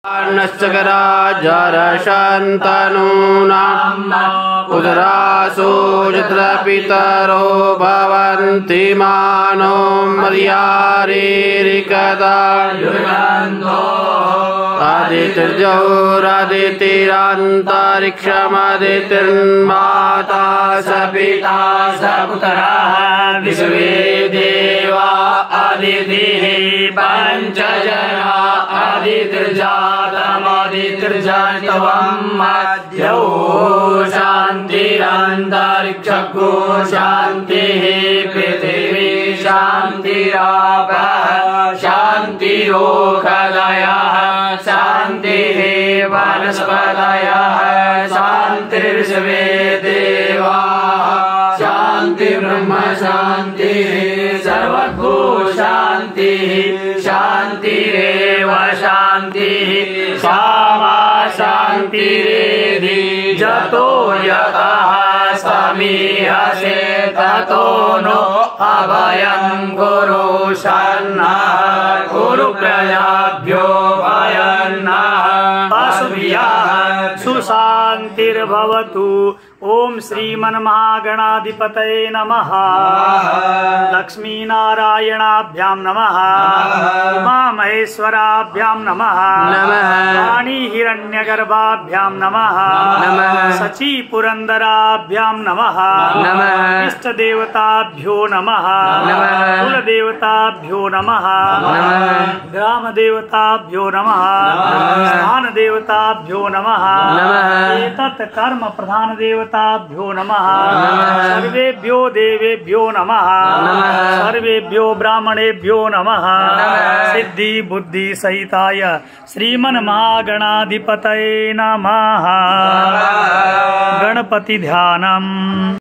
नश्चकराजरशन्तनूनाम् उदरासो यत्र पितरो भवन्ति मानो मर्यारेरिकदा आदित्यर्जोरादितिरन्तरिक्षमदितिर्माता स पिता स पुत्रः विश्वे देवा आदितिः पञ्चजना आदितिर्जातमदितिर्जनितवं मध्यौ शान्तिरन्तरिक्षको शान्तिः पृथिवी शान्तिरापः शान्तिरोषधयः शान्तिः वनस्पतयः शान्तिर्विश्वे देवाः शान्तिर्ब्रह्म शान्तिः सर्वभू शान्तिः शान्तिरेव शान्तिः सामा शान्तिरेधि जतो यतः समीहसे ततो नो अभयं कुरु शन्नः कुरु प्रजाभ्यो भयन्नः पशुभ्यः सुशान्तिर्भवतु। ओम श्रीमन्महागणाधिपतये नमः। लक्ष्मीनारायणाभ्यां नमः। उमामहेश्वराभ्यां नमः। वाणीहिरण्यगर्भाभ्यां नमः। शचीपुरन्दराभ्यां नमः। इष्टदेवताभ्यो नमः। कुलदेवताभ्यो नमः। ग्रामदेवताभ्यो नमः। स्थानदेवताभ्यो नमः। एतत् कर्म प्रधान देवताभ्यो नमः। सर्वेभ्यो देवेभ्यो नमः। सर्वेभ्यो ब्राह्मणेभ्यो नमः। सिद्धि बुद्धि सहिताय श्रीमन्महागणाधिपतये नमः। गणपति ध्यानम्।